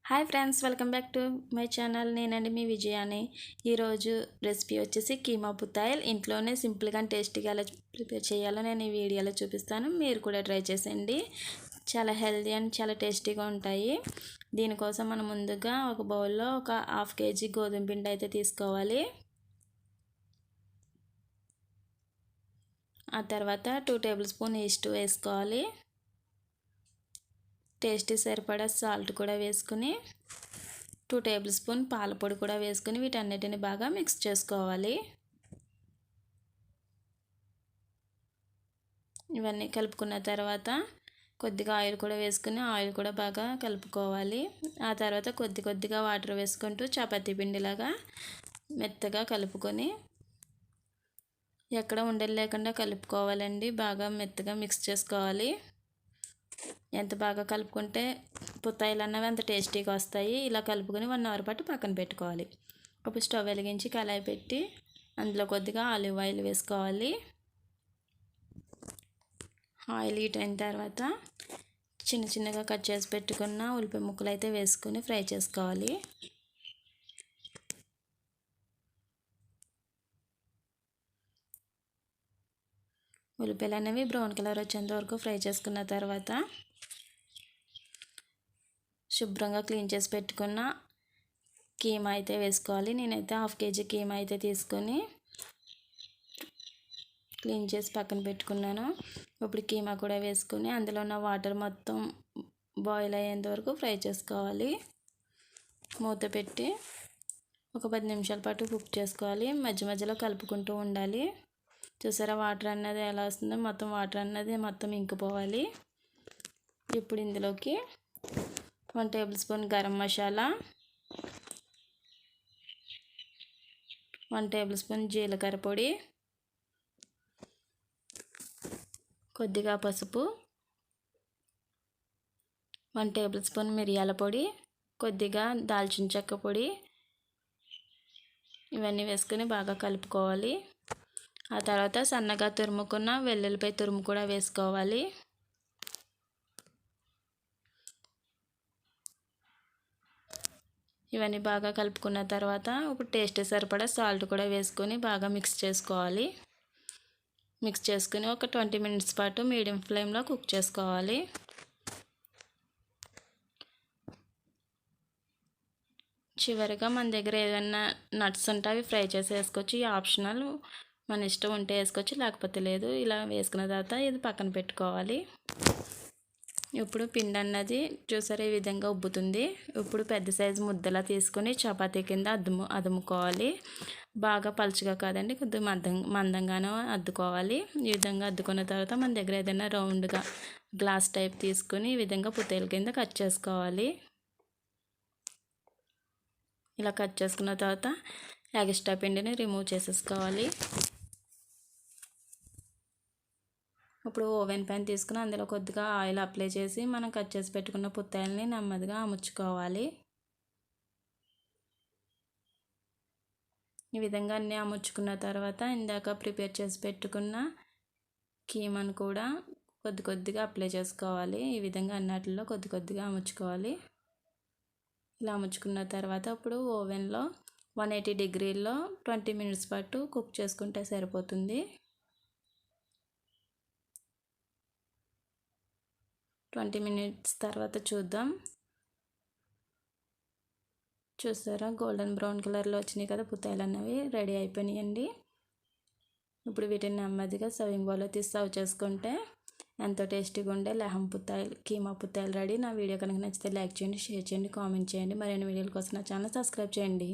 Hi friends, welcome back to my channel. నేనండి మీ విజయాని. ఈరోజు recipe వచ్చేసి కీమా పుతాయల్. ఇంట్లోనే సింపుల్గా టేస్టీగా ఎలా ప్రిపేర్ చేయాలో నేను ఈ వీడియోలో చూపిస్తాను. మీరు కూడా ట్రై చేసేయండి. చాలా హెల్తీ అండ్ చాలా టేస్టీగా ఉంటాయి. దీనికోసం మనం ముందుగా ఒక బౌల్లో ఒక హాఫ్ కేజీ గోధుమ పిండి అయితే తీసుకోవాలి. ఆ తర్వాత 2 టేబుల్ స్పూన్ ఈస్ట్ వేసుకోవాలి. టేస్టీ సరిపడా సాల్ట్ కూడా వేసుకుని 2 టేబుల్ స్పూన్ పాల పొడి కూడా వేసుకుని వీటన్నిటిని బాగా మిక్స్ చేసుకోవాలి. ఇవన్నీ కలుపుకున్న తర్వాత కొద్దిగా ఆయిల్ కూడా వేసుకుని ఆయిల్ కూడా బాగా కలుపుకోవాలి. ఆ తర్వాత కొద్దిగా వాటర్ వేసుకుంటూ చపాతీ పిండిలాగా మెత్తగా కలుపుకొని ఎక్కడ ఉండలు లేకుండా కలుపుకోవాలండి. బాగా మెత్తగా మిక్స్ చేసుకోవాలి. ఎంత బాగా కలుపుకుంటే పుతాయిలు అన్నవి అంత టేస్టీగా వస్తాయి. ఇలా కలుపుకొని 1 అవర్ పాటు పక్కన పెట్టుకోవాలి. ఇప్పుడు స్టవ్ వెలిగించి కళాయి పెట్టి అందులో కొద్దిగా ఆలివ్ ఆయిల్ వేసుకోవాలి. ఆయిల్ హీట్ అయిన తర్వాత చిన్నగా కట్ చేసి పెట్టుకున్న ఉల్లిపాయ ముక్కలు అయితే వేసుకొని ఫ్రై చేసుకోవాలి. ఉల్లిపాయలు అనేవి బ్రౌన్ కలర్ వచ్చేంత వరకు ఫ్రై చేసుకున్న తర్వాత శుభ్రంగా క్లీన్ చేసి పెట్టుకున్న కీమా అయితే వేసుకోవాలి. నేనైతే హాఫ్ కేజీ కీమా అయితే తీసుకొని క్లీన్ చేసి పక్కన పెట్టుకున్నాను. ఇప్పుడు కీమా కూడా వేసుకొని అందులో ఉన్న వాటర్ మొత్తం బాయిల్ అయ్యేంత వరకు ఫ్రై చేసుకోవాలి. మూత పెట్టి ఒక 10 నిమిషాల పాటు కుక్ చేసుకోవాలి. మధ్యలో కలుపుకుంటూ ఉండాలి. చూసారా వాటర్ అన్నది ఎలా వస్తుందో, మొత్తం వాటర్ అన్నది మొత్తం ఇంకిపోవాలి. ఇప్పుడు ఇందులోకి 1 table spoon garam masala, 1 table spoon జీలకర్ర పొడి, కొద్దిగా పసుపు, 1 టేబుల్ స్పూన్ మిరియాల పొడి, కొద్దిగా దాల్చిన చెక్క పొడి, ఇవన్నీ వేసుకొని బాగా కలుపుకోవాలి. ఆ తర్వాత సన్నగా తురుముకున్న వెల్లుల్లిపాయ తురుము కూడా వేసుకోవాలి. ఇవన్నీ బాగా కలుపుకున్న తర్వాత ఇప్పుడు టేస్ట్ సరిపడా సాల్ట్ కూడా వేసుకొని బాగా మిక్స్ చేసుకోవాలి. మిక్స్ చేసుకుని ఒక 20 మినిట్స్ పాటు మీడియం ఫ్లేమ్లో కుక్ చేసుకోవాలి. చివరిగా మన దగ్గర ఏదైనా నట్స్ ఉంటే అవి ఫ్రై చేసి వేసుకోవచ్చు. ఈ ఆప్షనల్, మన ఇష్టం ఉంటే వేసుకోవచ్చు, లేకపోతే లేదు. ఇలా వేసుకున్న తర్వాత ఇది పక్కన పెట్టుకోవాలి. ఇప్పుడు పిండి అన్నది చూసారా ఈ విధంగా ఉబ్బుతుంది. ఇప్పుడు పెద్ద సైజు ముద్దలా తీసుకొని చపాతీ కింద అదుముకోవాలి. బాగా పలుచగా కాదండి, కొద్దిగా మందంగానే అద్దుకోవాలి. ఈ విధంగా అద్దుకున్న తర్వాత మన దగ్గర ఏదైనా రౌండ్గా గ్లాస్ టైప్ తీసుకొని ఈ విధంగా పుతేల కింద కట్ చేసుకోవాలి. ఇలా కట్ చేసుకున్న తర్వాత ఎక్స్ట్రా పిండిని రిమూవ్ చేసేసుకోవాలి. ఇప్పుడు ఓవెన్ ప్యాన్ తీసుకుని అందులో కొద్దిగా ఆయిల్ అప్లై చేసి మనం కట్ చేసి పెట్టుకున్న పుత్తాయిల్ని నెమ్మదిగా అముచుకోవాలి. ఈ విధంగా అన్నీ అముచుకున్న తర్వాత ఇందాక ప్రిపేర్ చేసి పెట్టుకున్న కీమాను కూడా కొద్దిగా అప్లై చేసుకోవాలి. ఈ విధంగా అన్నిటిలో కొద్దిగా అముచుకోవాలి. ఇలా అముచుకున్న తర్వాత ఇప్పుడు ఓవెన్లో 180 డిగ్రీల్లో 20 మినిట్స్ పాటు కుక్ చేసుకుంటే సరిపోతుంది. 20 మినిట్స్ తర్వాత చూద్దాం. చూసారా గోల్డెన్ బ్రౌన్ కలర్లో వచ్చినాయి కదా పుతాయిలు అన్నవి రెడీ అయిపోయినాయండి. ఇప్పుడు వీటిని నెమ్మదిగా సర్వింగ్ బౌల్లో తీసి సర్వ్ చేసుకుంటే ఎంతో టేస్టీగా ఉండే లెహం పుతాయిల్ కీమా పుతాయిల్ రెడీ. నా వీడియో కనుక నచ్చితే లైక్ చేయండి, షేర్ చేయండి, కామెంట్ చేయండి. మరిన్ని వీడియోల కోసం నా ఛానల్ సబ్స్క్రైబ్ చేయండి.